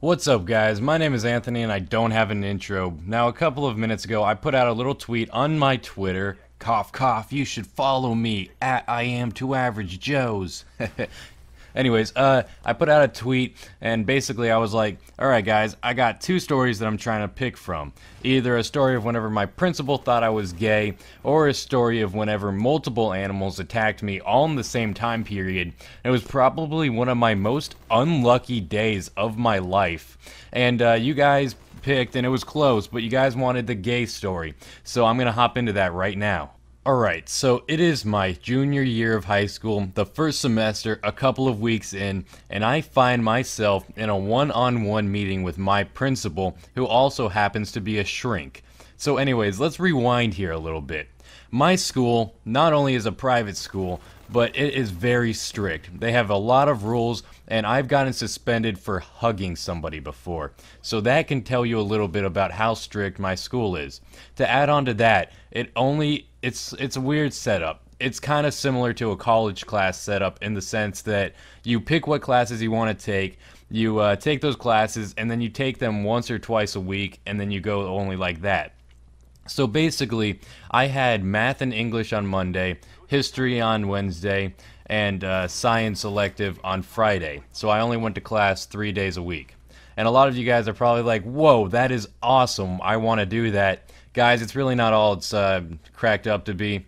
What's up, guys? My name is Anthony and I don't have an intro. Now, a couple of minutes ago, I put out a little tweet on my Twitter. Cough, cough, you should follow me at I am two average Joes. Anyways, I put out a tweet and basically I was like, alright guys, I got two stories that I'm trying to pick from. Either a story of whenever my principal thought I was gay, or a story of whenever multiple animals attacked me all in the same time period. It was probably one of my most unlucky days of my life. And you guys picked, and it was close, but you guys wanted the gay story. So I'm gonna hop into that right now. Alright, so it is my junior year of high school, the first semester, a couple of weeks in, and I find myself in a one-on-one meeting with my principal, who also happens to be a shrink. So anyways, let's rewind here a little bit. My school not only is a private school, but it is very strict. They have a lot of rules, and I've gotten suspended for hugging somebody before. So that can tell you a little bit about how strict my school is. To add on to that, it's a weird setup. It's kind of similar to a college class setup in the sense that you pick what classes you want to take, you take those classes, and then you take them once or twice a week, and then you go only like that. So basically, I had math and English on Monday, history on Wednesday, and science elective on Friday. So I only went to class 3 days a week. And a lot of you guys are probably like, whoa, that is awesome. I want to do that. Guys, it's really not all it's cracked up to be.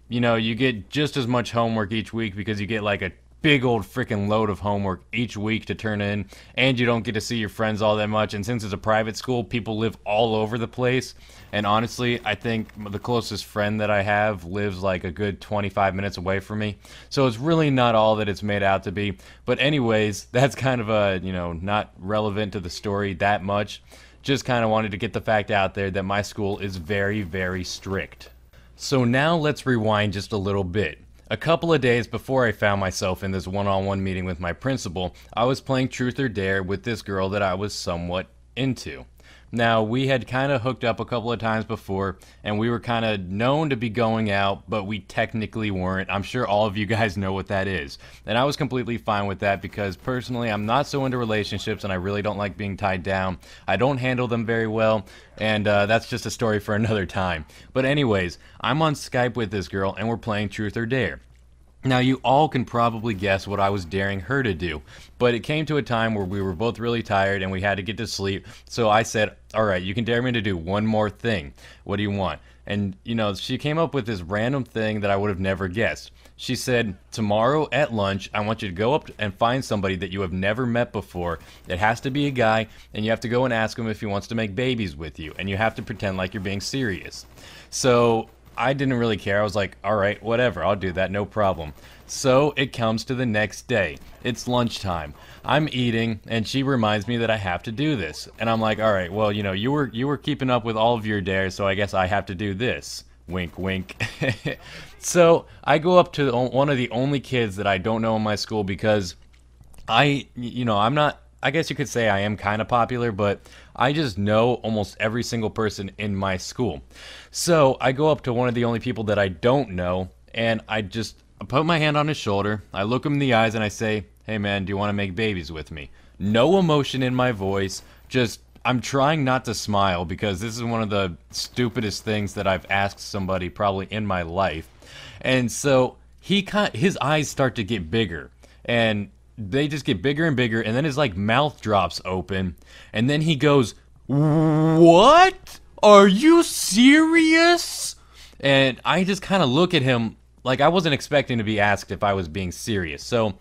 You know, you get just as much homework each week because you get like a big old freaking load of homework each week to turn in, and you don't get to see your friends all that much. And since it's a private school, people live all over the place. And honestly, I think the closest friend that I have lives like a good 25 minutes away from me. So it's really not all that it's made out to be. But anyways, that's kind of not relevant to the story that much. Just kind of wanted to get the fact out there that my school is very, very strict. So now let's rewind just a little bit. A couple of days before I found myself in this one-on-one meeting with my principal, I was playing Truth or Dare with this girl that I was somewhat into. Now, we had kind of hooked up a couple of times before, and we were kind of known to be going out, but we technically weren't. I'm sure all of you guys know what that is. And I was completely fine with that because personally, I'm not so into relationships and I really don't like being tied down. I don't handle them very well, and that's just a story for another time. But anyways, I'm on Skype with this girl and we're playing Truth or Dare. Now, you all can probably guess what I was daring her to do, but it came to a time where we were both really tired and we had to get to sleep, so I said, alright, you can dare me to do one more thing. What do you want? And, she came up with this random thing that I would have never guessed. She said, tomorrow at lunch, I want you to go up and find somebody that you have never met before. It has to be a guy, and you have to go and ask him if he wants to make babies with you, and you have to pretend like you're being serious. So I didn't really care. I was like, alright, whatever, I'll do that, no problem. So it comes to the next day. It's lunchtime. I'm eating, and she reminds me that I have to do this. And I'm like, alright, well, you were keeping up with all of your dares, so I guess I have to do this. Wink, wink. So I go up to one of the only kids that I don't know in my school because I'm not, I guess you could say I am kind of popular, but I just know almost every single person in my school. So I go up to one of the only people that I don't know, and I put my hand on his shoulder, I look him in the eyes, and I say, hey man, do you want to make babies with me? No emotion in my voice, just, I'm trying not to smile because this is one of the stupidest things that I've asked somebody probably in my life. And so his eyes start to get bigger, and they just get bigger and bigger, and then his mouth drops open, and then he goes, what? Are you serious? And I just kind of look at him like I wasn't expecting to be asked if I was being serious. So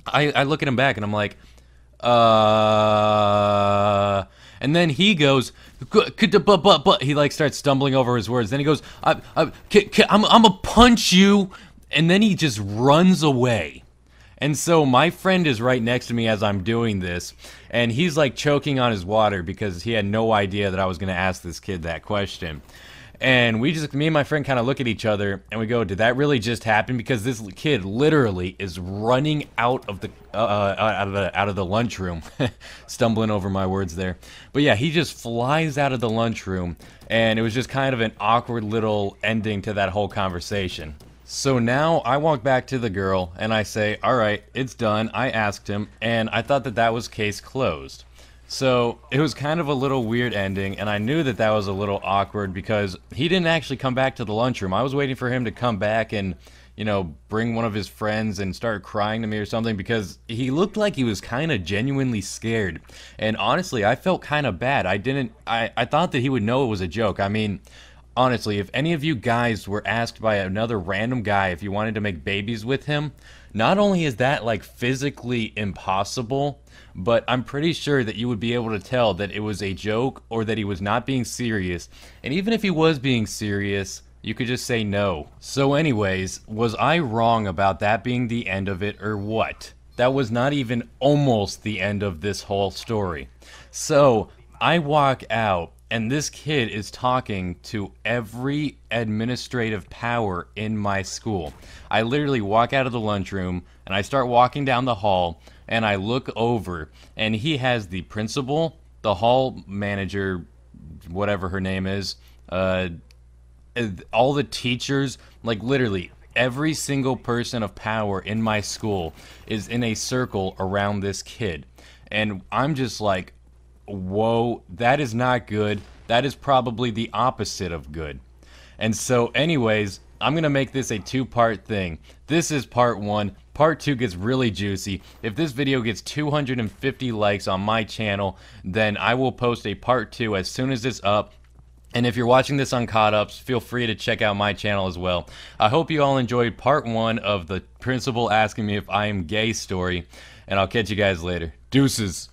I look at him back and I'm like, and then he goes, but he starts stumbling over his words. Then he goes, I'm gonna punch you, and then he just runs away. And so my friend is right next to me as I'm doing this, and he's choking on his water because he had no idea that I was going to ask this kid that question. And me and my friend kind of look at each other and we go, did that really just happen? Because this kid literally is running out of the lunchroom. Stumbling over my words there. But yeah, he just flies out of the lunchroom, and it was just kind of an awkward little ending to that whole conversation. So now I walk back to the girl and I say, alright, it's done. I asked him, and I thought that was case closed. So it was kind of a little weird ending, and I knew that that was a little awkward because he didn't actually come back to the lunchroom. I was waiting for him to come back and, bring one of his friends and start crying to me or something because he looked like he was kind of genuinely scared. And honestly, I felt kind of bad. I thought that he would know it was a joke. I mean, honestly, if any of you guys were asked by another random guy if you wanted to make babies with him, not only is that like physically impossible, but I'm pretty sure that you would be able to tell that it was a joke or that he was not being serious. And even if he was being serious, you could just say no. So anyways, was I wrong about that being the end of it or what? That was not even almost the end of this whole story. So I walk out and this kid is talking to every administrative power in my school. I literally walk out of the lunchroom and I start walking down the hall and I look over and he has the principal, the hall manager, whatever her name is, all the teachers, like literally every single person of power in my school is in a circle around this kid. And I'm just like, whoa, that is not good. That is probably the opposite of good. And so anyways, I'm going to make this a two-part thing. This is part one. Part two gets really juicy. If this video gets 250 likes on my channel, then I will post a part two as soon as it's up. And if you're watching this on Caught Ups, feel free to check out my channel as well. I hope you all enjoyed part one of the principal asking me if I am gay story. And I'll catch you guys later. Deuces.